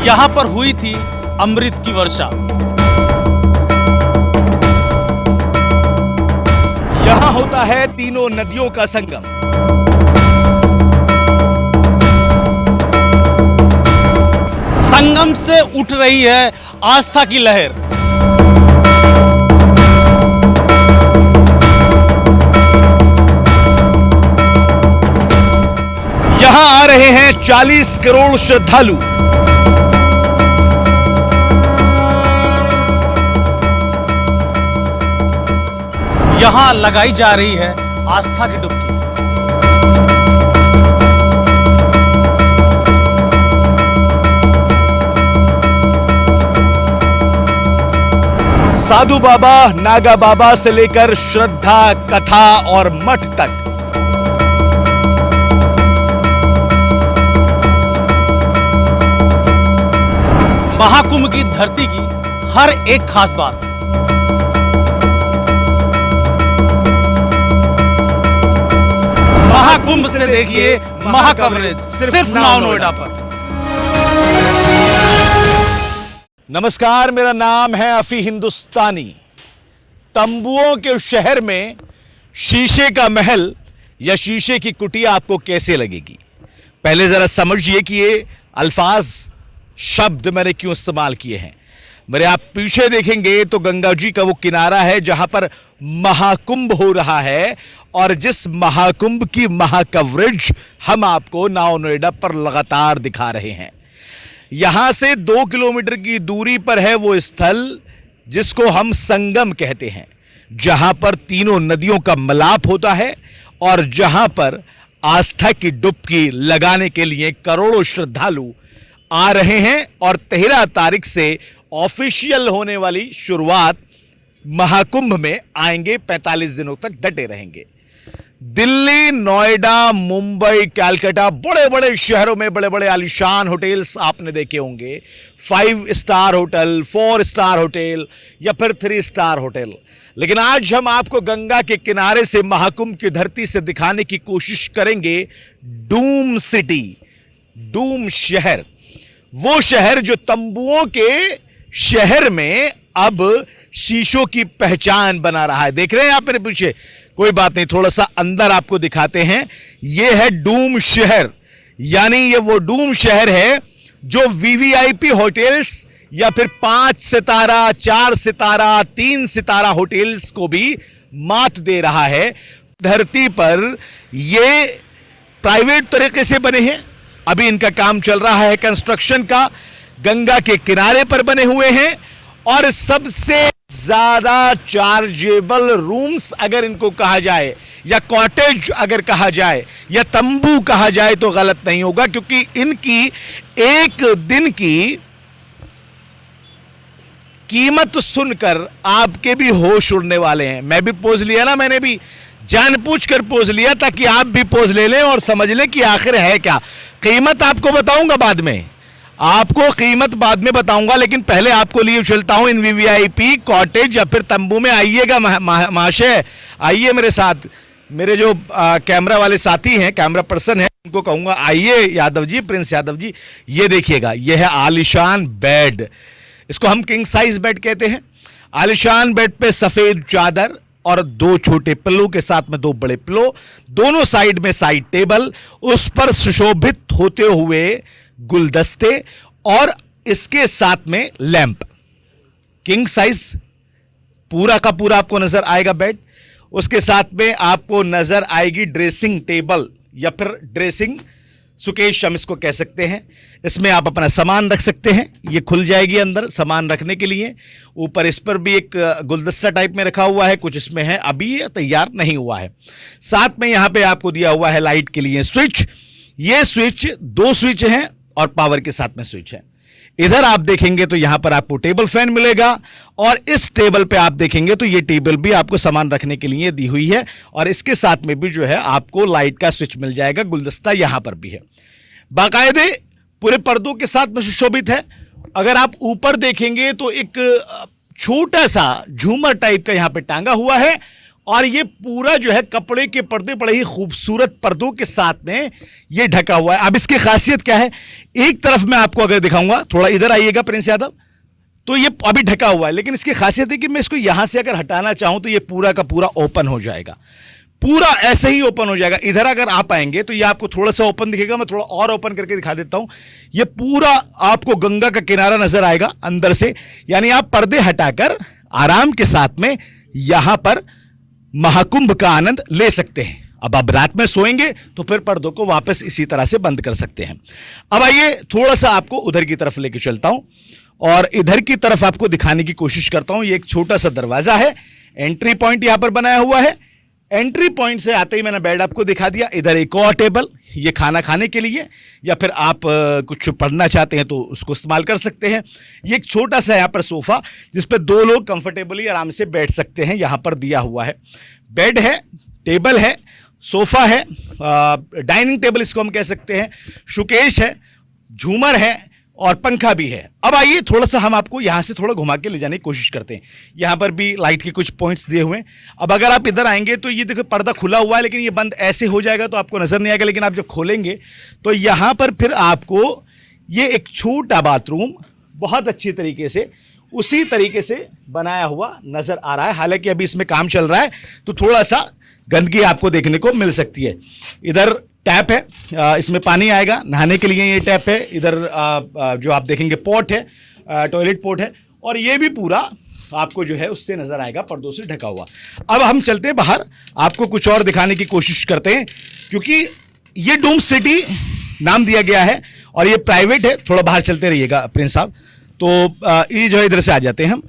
यहां पर हुई थी अमृत की वर्षा। यहां होता है तीनों नदियों का संगम। संगम से उठ रही है आस्था की लहर। यहां आ रहे हैं 40 करोड़ श्रद्धालु। यहां लगाई जा रही है आस्था की डुबकी। साधु बाबा, नागा बाबा से लेकर श्रद्धा, कथा और मठ तक महाकुंभ की धरती की हर एक खास बात। महाकुंभ से देखिए महाकवरेज सिर्फ नाउ नोएडा पर। नमस्कार, मेरा नाम है अफी हिंदुस्तानी। तंबुओं के शहर में शीशे का महल या शीशे की कुटिया आपको कैसे लगेगी? पहले जरा समझिए कि ये अल्फाज, शब्द मैंने क्यों इस्तेमाल किए हैं। मेरे आप पीछे देखेंगे तो गंगा जी का वो किनारा है जहां पर महाकुंभ हो रहा है, और जिस महाकुंभ की महाकवरेज हम आपको नाउ नोएडा पर लगातार दिखा रहे हैं। यहां से 2 किलोमीटर की दूरी पर है वो स्थल जिसको हम संगम कहते हैं, जहां पर तीनों नदियों का मिलाप होता है और जहां पर आस्था की डुबकी लगाने के लिए करोड़ों श्रद्धालु आ रहे हैं। और 13 तारीख से ऑफिशियल होने वाली शुरुआत महाकुंभ में आएंगे, 45 दिनों तक डटे रहेंगे। दिल्ली, नोएडा, मुंबई, कलकत्ता, बड़े बड़े शहरों में बड़े बड़े आलीशान होटल्स आपने देखे होंगे। 5 स्टार होटल, 4 स्टार होटल या फिर 3 स्टार होटल। लेकिन आज हम आपको गंगा के किनारे से महाकुंभ की धरती से दिखाने की कोशिश करेंगे डूम सिटी, डूम शहर। वो शहर जो तंबुओं के शहर में अब शीशों की पहचान बना रहा है। देख रहे हैं आप मेरे पीछे? कोई बात नहीं, थोड़ा सा अंदर आपको दिखाते हैं। यह है डूम शहर, यानी ये वो डूम शहर है जो वीवीआईपी होटल्स या फिर 5 सितारा, 4 सितारा, 3 सितारा होटल्स को भी मात दे रहा है। धरती पर ये प्राइवेट तरीके से बने हैं, अभी इनका काम चल रहा है कंस्ट्रक्शन का। गंगा के किनारे पर बने हुए हैं और सबसे ज्यादा चार्जेबल रूम्स अगर इनको कहा जाए या कॉटेज अगर कहा जाए या तंबू कहा जाए तो गलत नहीं होगा, क्योंकि इनकी एक दिन की कीमत सुनकर आपके भी होश उड़ने वाले हैं। मैं भी पोज लिया ना, मैंने भी जानबूझकर पोज लिया ताकि आप भी पोज ले लें और समझ लें कि आखिर है क्या। कीमत आपको बताऊंगा बाद में, आपको कीमत बाद में बताऊंगा, लेकिन पहले आपको लिए चलता हूं इन वीवीआईपी कॉटेज या फिर तंबू में। आइएगा महाशय, आइए मेरे साथ। मेरे जो कैमरा वाले साथी हैं, कैमरा पर्सन है, उनको कहूंगा आइए यादव जी, प्रिंस यादव जी। ये देखिएगा, ये है आलिशान बेड, इसको हम किंग साइज बेड कहते हैं। आलिशान बेड पे सफेद चादर और 2 छोटे पिल्लो के साथ में 2 बड़े पिल्लो, दोनों साइड में साइड टेबल, उस पर सुशोभित होते हुए गुलदस्ते और इसके साथ में लैंप। किंग साइज पूरा का पूरा आपको नजर आएगा बेड। उसके साथ में आपको नजर आएगी ड्रेसिंग टेबल या फिर ड्रेसिंग सुकेश हम इसको कह सकते हैं। इसमें आप अपना सामान रख सकते हैं, ये खुल जाएगी अंदर सामान रखने के लिए। ऊपर इस पर भी एक गुलदस्ता टाइप में रखा हुआ है, कुछ इसमें है, अभी ये तैयार नहीं हुआ है। साथ में यहां पे आपको दिया हुआ है लाइट के लिए स्विच। ये स्विच 2 स्विच हैं और पावर के साथ में स्विच है। इधर आप देखेंगे तो यहां पर आपको टेबल फैन मिलेगा, और इस टेबल पे आप देखेंगे तो ये टेबल भी आपको सामान रखने के लिए दी हुई है, और इसके साथ में भी जो है आपको लाइट का स्विच मिल जाएगा। गुलदस्ता यहां पर भी है, बाकायदे पूरे पर्दों के साथ में सुशोभित है। अगर आप ऊपर देखेंगे तो एक छोटा सा झूमर टाइप का यहां पे टांगा हुआ है, और ये पूरा जो है कपड़े के पर्दे बड़े ही खूबसूरत पर्दों के साथ में ये ढका हुआ है। अब इसकी खासियत क्या है, एक तरफ मैं आपको अगर दिखाऊंगा, थोड़ा इधर आइएगा प्रिंस यादव, तो ये अभी ढका हुआ है, लेकिन इसकी खासियत है कि मैं इसको यहां से अगर हटाना चाहूं तो ये पूरा का पूरा ओपन हो जाएगा, पूरा ऐसे ही ओपन हो जाएगा। इधर अगर आप आएंगे तो ये आपको थोड़ा सा ओपन दिखेगा, मैं थोड़ा और ओपन करके दिखा देता हूं। ये पूरा आपको गंगा का किनारा नजर आएगा अंदर से, यानी आप पर्दे हटाकर आराम के साथ में यहां पर महाकुंभ का आनंद ले सकते हैं। अब आप रात में सोएंगे तो फिर पर्दों को वापस इसी तरह से बंद कर सकते हैं। अब आइए थोड़ा सा आपको उधर की तरफ लेके चलता हूं और इधर की तरफ आपको दिखाने की कोशिश करता हूं। ये एक छोटा सा दरवाजा है, एंट्री पॉइंट यहां पर बनाया हुआ है। एंट्री पॉइंट से आते ही मैंने बेड आपको दिखा दिया। इधर एक और टेबल, ये खाना खाने के लिए, या फिर आप कुछ पढ़ना चाहते हैं तो उसको इस्तेमाल कर सकते हैं। ये एक छोटा सा यहाँ पर सोफा जिस पर दो लोग कंफर्टेबली आराम से बैठ सकते हैं, यहाँ पर दिया हुआ है। बेड है, टेबल है, सोफा है, डाइनिंग टेबल इसको हम कह सकते हैं, शोकेस है, झूमर है और पंखा भी है। अब आइए थोड़ा सा हम आपको यहाँ से थोड़ा घुमा के ले जाने की कोशिश करते हैं। यहाँ पर भी लाइट के कुछ पॉइंट्स दिए हुए हैं। अब अगर आप इधर आएंगे तो ये देखो पर्दा खुला हुआ है, लेकिन ये बंद ऐसे हो जाएगा तो आपको नजर नहीं आएगा, लेकिन आप जब खोलेंगे तो यहाँ पर फिर आपको ये एक छोटा बाथरूम बहुत अच्छी तरीके से उसी तरीके से बनाया हुआ नजर आ रहा है। हालांकि अभी इसमें काम चल रहा है तो थोड़ा सा गंदगी आपको देखने को मिल सकती है। इधर टैप है, इसमें पानी आएगा नहाने के लिए, ये टैप है। इधर जो आप देखेंगे पॉट है, टॉयलेट पॉट है, और ये भी पूरा आपको जो है उससे नजर आएगा, पर्दों से ढका हुआ। अब हम चलते हैं बाहर, आपको कुछ और दिखाने की कोशिश करते हैं, क्योंकि ये डूम सिटी नाम दिया गया है और ये प्राइवेट है। थोड़ा बाहर चलते रहिएगा प्रिंस साहब। तो ये जो है इधर से आ जाते हैं हम।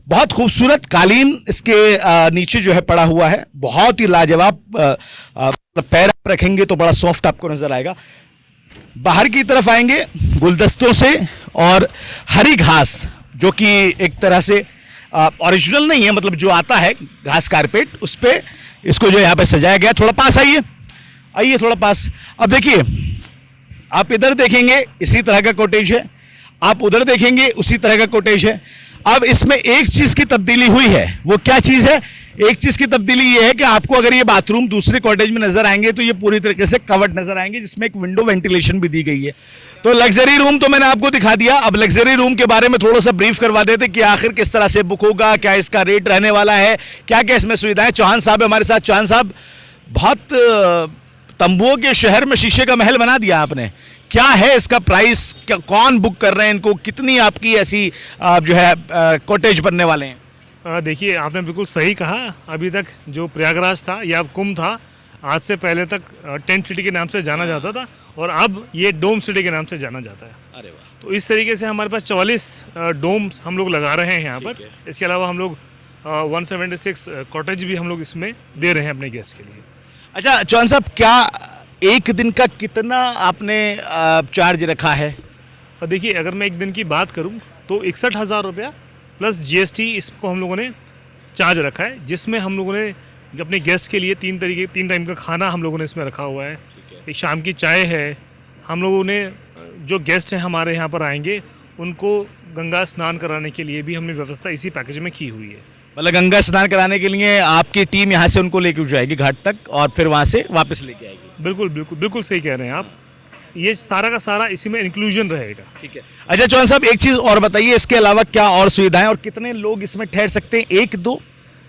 बहुत खूबसूरत कालीन इसके नीचे जो है पड़ा हुआ है, बहुत ही लाजवाब। पैर आप रखेंगे तो बड़ा सॉफ्ट आपको नजर आएगा। बाहर की तरफ आएंगे गुलदस्तों से और हरी घास, जो कि एक तरह से ओरिजिनल नहीं है, मतलब जो आता है घास कारपेट, उस पे इसको जो यहाँ पे सजाया गया। थोड़ा पास आइए, आइए थोड़ा पास। अब देखिए, आप इधर देखेंगे इसी तरह का कॉटेज है, आप उधर देखेंगे उसी तरह का कॉटेज है। अब इसमें एक चीज की तब्दीली हुई है, वो क्या चीज है? एक चीज की तब्दीली ये है कि आपको अगर ये बाथरूम दूसरे कॉटेज में नजर आएंगे तो ये पूरी तरीके से कवर्ड नजर आएंगे, जिसमें एक विंडो वेंटिलेशन भी दी गई है। तो लग्जरी रूम तो मैंने आपको दिखा दिया। अब लग्जरी रूम के बारे में थोड़ा सा ब्रीफ करवा देते कि आखिर किस तरह से बुक होगा, क्या इसका रेट रहने वाला है, क्या क्या इसमें सुविधाएं। चौहान साहब है हमारे साथ। चौहान साहब, बहुत तंबुओं के शहर में शीशे का महल बना दिया आपने, क्या है इसका प्राइस, कौन बुक कर रहे हैं इनको, कितनी आपकी ऐसी जो है कॉटेज बनने वाले हैं? देखिए, आपने बिल्कुल सही कहा। अभी तक जो प्रयागराज था या कुंभ था, आज से पहले तक टेंट सिटी के नाम से जाना जाता था, और अब ये डोम सिटी के नाम से जाना जाता है। अरे वाह। तो इस तरीके से हमारे पास 44 डोम्स हम लोग लगा रहे हैं यहाँ पर। इसके अलावा हम लोग 176 कॉटेज भी हम लोग इसमें दे रहे हैं अपने गेस्ट के लिए। अच्छा चौहान साहब, क्या एक दिन का कितना आपने चार्ज रखा है? और देखिए, अगर मैं एक दिन की बात करूं तो 61,000 रुपया प्लस GST इसको हम लोगों ने चार्ज रखा है, जिसमें हम लोगों ने अपने गेस्ट के लिए 3 टाइम का खाना हम लोगों ने इसमें रखा हुआ है। एक शाम की चाय है। हम लोगों ने जो गेस्ट हैं हमारे यहाँ पर आएंगे, उनको गंगा स्नान कराने के लिए भी हमने व्यवस्था इसी पैकेज में की हुई है। मतलब गंगा स्नान कराने के लिए आपकी टीम यहाँ से उनको लेके जाएगी घाट तक और फिर वहाँ से वापस लेके आएगी? बिल्कुल बिल्कुल बिल्कुल सही कह रहे हैं आप। ये सारा का सारा इसी में इंक्लूजन रहेगा। ठीक है। अच्छा चौहान साहब, एक चीज़ और बताइए, इसके अलावा क्या और सुविधाएं और कितने लोग इसमें ठहर सकते हैं? 1-2?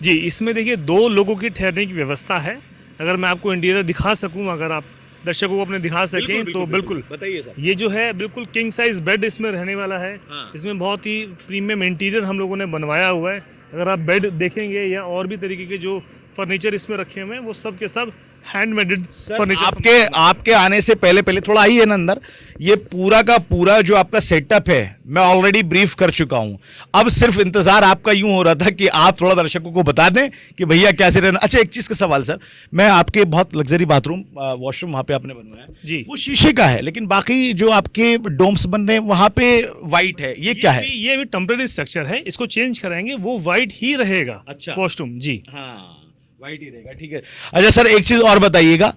जी, इसमें देखिए 2 लोगों की ठहरने की व्यवस्था है। अगर मैं आपको इंटीरियर दिखा सकूं, अगर आप दर्शकों को अपने दिखा सकें तो बिल्कुल बताइए सर। ये जो है बिल्कुल किंग साइज बेड इसमें रहने वाला है। इसमें बहुत ही प्रीमियम इंटीरियर हम लोगों ने बनवाया हुआ है। अगर आप बेड देखेंगे या और भी तरीके के जो फर्नीचर इसमें रखे हुए हैं, वो सब के सब हैंडमेड फर्नीचर। आपके आने से पहले थोड़ा आइए ना अंदर। ये पूरा का पूरा जो आपका सेटअप है, मैं ऑलरेडी ब्रीफ कर चुका हूं। अब सिर्फ इंतजार आपका यूं हो रहा था कि आप थोड़ा दर्शकों को बता दें कि भैया कैसे रहना। अच्छा, एक चीज का सवाल सर, मैं आपके बहुत लग्जरी बाथरूम वॉशरूम वहां पे आपने बनवाया जी, वो शीशे का है, लेकिन बाकी जो आपके डोम्स बन रहे हैं वहां पे व्हाइट है, ये क्या है? ये भी टेम्परेरी स्ट्रक्चर है, इसको चेंज कराएंगे, वो व्हाइट ही रहेगा। अच्छा, वॉशरूम जी हाँ वाइट ही रहेगा। ठीक है। अच्छा सर, एक चीज और बताइएगा,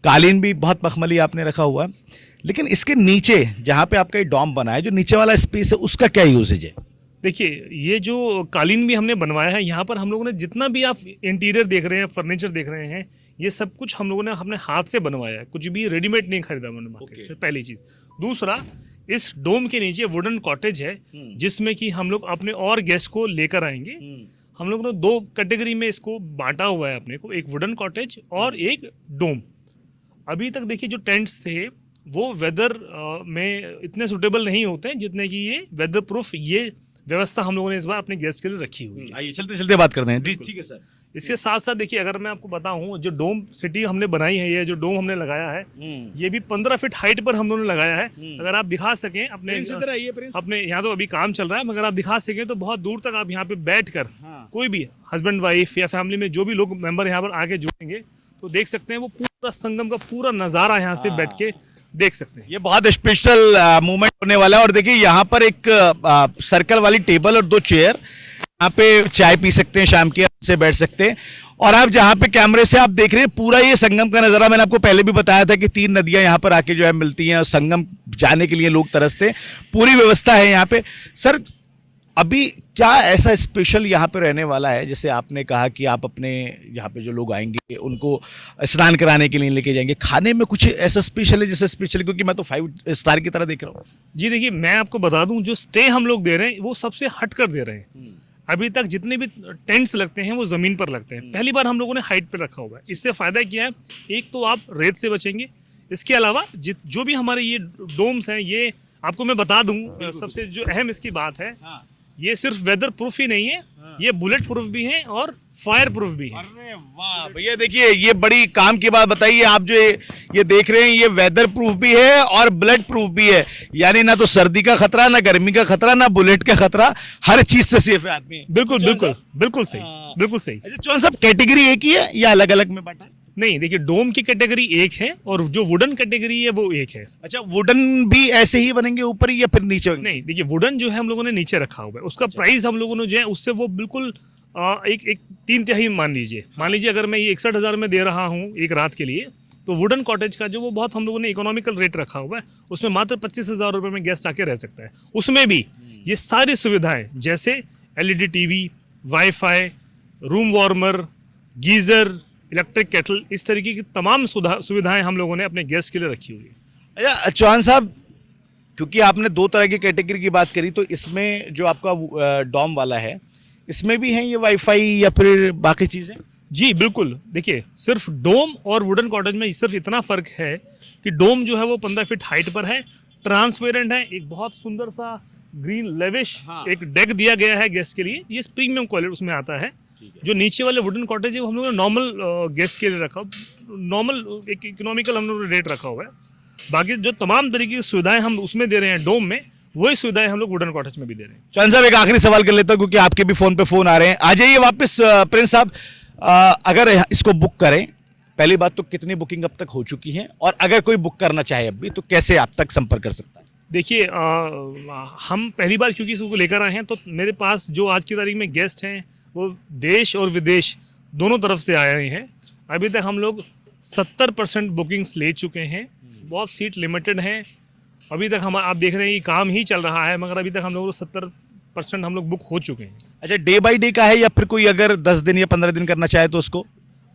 कालीन भी बहुत मखमली आपने रखा हुआ है, लेकिन इसके नीचे जहां पे आपका ये डॉम बना है, जो नीचे वाला स्पेस है, उसका क्या यूसेज है? देखिए, ये जो कालीन भी हमने बनवाया है, यहाँ पर हम लोगों ने जितना भी आप इंटीरियर देख रहे हैं, फर्नीचर देख रहे हैं, ये सब कुछ हम लोगों ने अपने हाथ से बनवाया है, कुछ भी रेडीमेड नहीं खरीदा मैंने मार्केट से, पहली चीज़। दूसरा, इस डोम के नीचे वुडन कॉटेज है, जिसमें कि हम लोग अपने और गेस्ट को लेकर आएंगे। हम लोग ने 2 कैटेगरी में इसको बांटा हुआ है अपने को, एक वुडन कॉटेज और एक डोम। अभी तक देखिए, जो टेंट्स थे वो वेदर में इतने सुटेबल नहीं होते जितने कि ये वेदर प्रूफ ये व्यवस्था हम लोगों ने इस बार अपने गेस्ट के लिए रखी हुई है। आइए चलते चलते बात करते हैं। ठीक है सर। इसके साथ साथ देखिए, अगर मैं आपको बताऊं, जो डोम सिटी हमने बनाई है, ये जो डोम हमने लगाया है, ये भी 15 फीट हाइट पर हम लोगों ने लगाया है। अगर आप दिखा सकें अपने यहाँ तो अभी काम चल रहा है, मगर आप दिखा सकें तो बहुत दूर तक आप यहाँ पे बैठ कर कोई भी हस्बैंड वाइफ या फैमिली में जो भी लोग मेंबर यहाँ पर आके जुड़ेंगे तो देख सकते हैं वो पूरा संगम का पूरा नज़ारा यहाँ से बैठ के देख सकते हैं। ये बहुत स्पेशल मूवमेंट होने वाला है। और देखिए, यहाँ पर एक सर्कल वाली टेबल और 2 चेयर, यहाँ पे चाय पी सकते हैं, शाम के से बैठ सकते हैं। और आप जहाँ पे कैमरे से आप देख रहे हैं पूरा ये संगम का नज़ारा, मैंने आपको पहले भी बताया था कि 3 नदियाँ यहाँ पर आके जो है मिलती हैं और संगम जाने के लिए लोग तरसते हैं। पूरी व्यवस्था है यहाँ पे। सर, अभी क्या ऐसा स्पेशल यहाँ पे रहने वाला है? जैसे आपने कहा कि आप अपने यहाँ पे जो लोग आएंगे उनको स्नान कराने के लिए लेके जाएंगे, खाने में कुछ ऐसा स्पेशल है? जैसे स्पेशल, क्योंकि मैं तो 5 स्टार की तरह देख रहा हूँ। जी देखिए, मैं आपको बता दूं, जो स्टे हम लोग दे रहे हैं वो सबसे हट कर दे रहे हैं। अभी तक जितने भी टेंट्स लगते हैं वो ज़मीन पर लगते हैं, पहली बार हम लोगों ने हाइट पर रखा हुआ है। इससे फ़ायदा क्या है, एक तो आप रेत से बचेंगे, इसके अलावा जो भी हमारे ये डोम्स हैं, ये आपको मैं बता दूं, सबसे जो अहम इसकी बात है, ये सिर्फ वेदर प्रूफ ही नहीं है, ये बुलेट प्रूफ भी है और फायर प्रूफ भी है। अरे वाह भैया, देखिए ये बड़ी काम की बात बताइए। आप जो ये देख रहे हैं, ये वेदर प्रूफ भी है और बुलेट प्रूफ भी है, यानी ना तो सर्दी का खतरा, ना गर्मी का खतरा, ना बुलेट का खतरा, हर चीज से सेफ है आदमी। बिल्कुल बिल्कुल बिल्कुल सही, बिल्कुल सही। अच्छा चौहान साहब, कैटेगरी एक ही है या अलग अलग में बांटा है? नहीं, देखिए, डोम की कैटेगरी एक है और जो वुडन कैटेगरी है वो एक है। अच्छा, वुडन भी ऐसे ही बनेंगे ऊपर या फिर नीचे? नहीं, देखिए, वुडन जो है हम लोगों ने नीचे रखा हुआ है, उसका प्राइस हम लोगों ने जो है उससे वो बिल्कुल एक 3/3 मान लीजिए अगर मैं ये 61,000 में दे रहा हूँ एक रात के लिए, तो वुडन कॉटेज का जो वो बहुत हम लोगों ने इकोनॉमिकल रेट रखा हुआ है, उसमें मात्र 25,000 रुपये में गेस्ट आके रह सकता है। उसमें भी ये सारी सुविधाएं जैसे LED TV, wifi, room warmer, geyser, electric kettle, इस तरीके की तमाम सुविधाएं हम लोगों ने अपने गेस्ट के लिए रखी हुई है। अच्छा चौहान साहब, क्योंकि आपने 2 तरह की कैटेगरी की बात करी, तो इसमें जो आपका डॉम वाला है, इसमें भी है ये वाईफाई या फिर बाकी चीज़ें? जी बिल्कुल। देखिए, सिर्फ डोम और वुडन कॉटेज में सिर्फ इतना फ़र्क है कि डोम जो है वो 15 फीट हाइट पर है, ट्रांसपेरेंट है, एक बहुत सुंदर सा ग्रीन लेविश एक डेक दिया गया है गेस्ट के लिए, ये प्रीमियम क्वालिटी उसमें आता है। जो नीचे वाले वुडन कॉटेज है वो हम लोगों ने नॉर्मल गेस्ट के लिए रखा, नॉर्मल एक इकोनॉमिकल हम लोगों ने रेट रखा हुआ है। बाकी जो तमाम तरीके की सुविधाएं हम उसमें दे रहे हैं डोम में, वही सुविधाएं हम लोग वुडन कॉटेज में भी दे रहे हैं। चौहान साहब, एक आखिरी सवाल कर लेता हूं, क्योंकि आपके भी फोन पे फोन आ रहे हैं। आ जाइए वापस प्रिंस साहब। अगर इसको बुक करें, पहली बात तो कितनी बुकिंग अब तक हो चुकी है, और अगर कोई बुक करना चाहे अब भी, तो कैसे आप तक संपर्क कर सकता है? देखिए, हम पहली बार क्योंकि इसको लेकर आए हैं, तो मेरे पास जो आज की तारीख में गेस्ट हैं वो देश और विदेश दोनों तरफ से आए हैं। अभी तक हम लोग 70% बुकिंग्स ले चुके हैं, बहुत सीट लिमिटेड हैं। अभी तक हम आप देख रहे हैं कि काम ही चल रहा है, मगर अभी तक हम लोग 70% हम लोग बुक हो चुके हैं। अच्छा, डे बाय डे का है या फिर कोई अगर 10 दिन या 15 दिन करना चाहे तो उसको?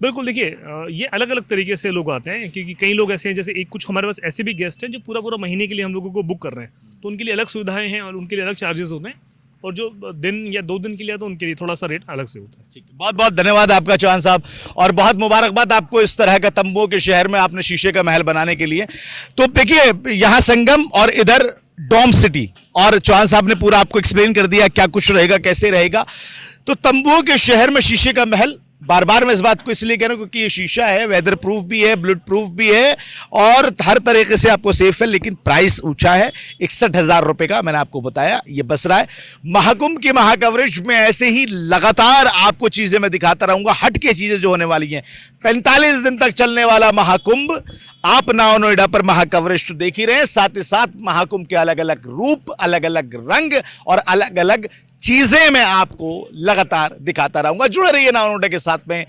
बिल्कुल, देखिए, ये अलग अलग तरीके से लोग आते हैं, क्योंकि कई लोग ऐसे हैं, जैसे एक कुछ हमारे पास ऐसे भी गेस्ट हैं जो पूरा महीने के लिए हम लोगों को बुक कर रहे हैं, तो उनके लिए अलग सुविधाएं हैं और उनके लिए अलग चार्जेस होते हैं, और जो दिन या 2 दिन के लिए तो उनके लिए थोड़ा सा रेट अलग से होता है। ठीक है, बहुत बहुत धन्यवाद आपका चौहान साहब, और बहुत मुबारकबाद आपको इस तरह का तंबुओं के शहर में आपने शीशे का महल बनाने के लिए। तो देखिए, यहाँ संगम और इधर डोम सिटी, और चौहान साहब ने पूरा आपको एक्सप्लेन कर दिया क्या कुछ रहेगा, कैसे रहेगा। तो तंबुओं के शहर में शीशे का महल, बार बार मैं इस बात को इसलिए कह रहा हूं क्योंकि ये शीशा है, वेदर प्रूफ भी है, बुलेट प्रूफ भी है, और हर तरीके से आपको सेफ है, लेकिन प्राइस ऊंचा है। 61,000 रुपए का मैंने आपको बताया, ये बस रहा है। महाकुंभ की महाकवरेज में ऐसे ही लगातार आपको चीजें मैं दिखाता रहूंगा, हट के चीजें जो होने वाली हैं। 45 दिन तक चलने वाला महाकुंभ, आप नाव नोएडा पर महाकवरेज तो देख ही रहे हैं, साथ ही साथ महाकुंभ के अलग अलग रूप, अलग अलग रंग और अलग अलग चीजें मैं आपको लगातार दिखाता रहूंगा। जुड़े रहिए नाव नोएडा के साथ में,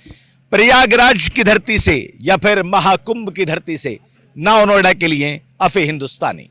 प्रयागराज की धरती से या फिर महाकुंभ की धरती से, नाव नोएडा के लिए अफे हिंदुस्तानी।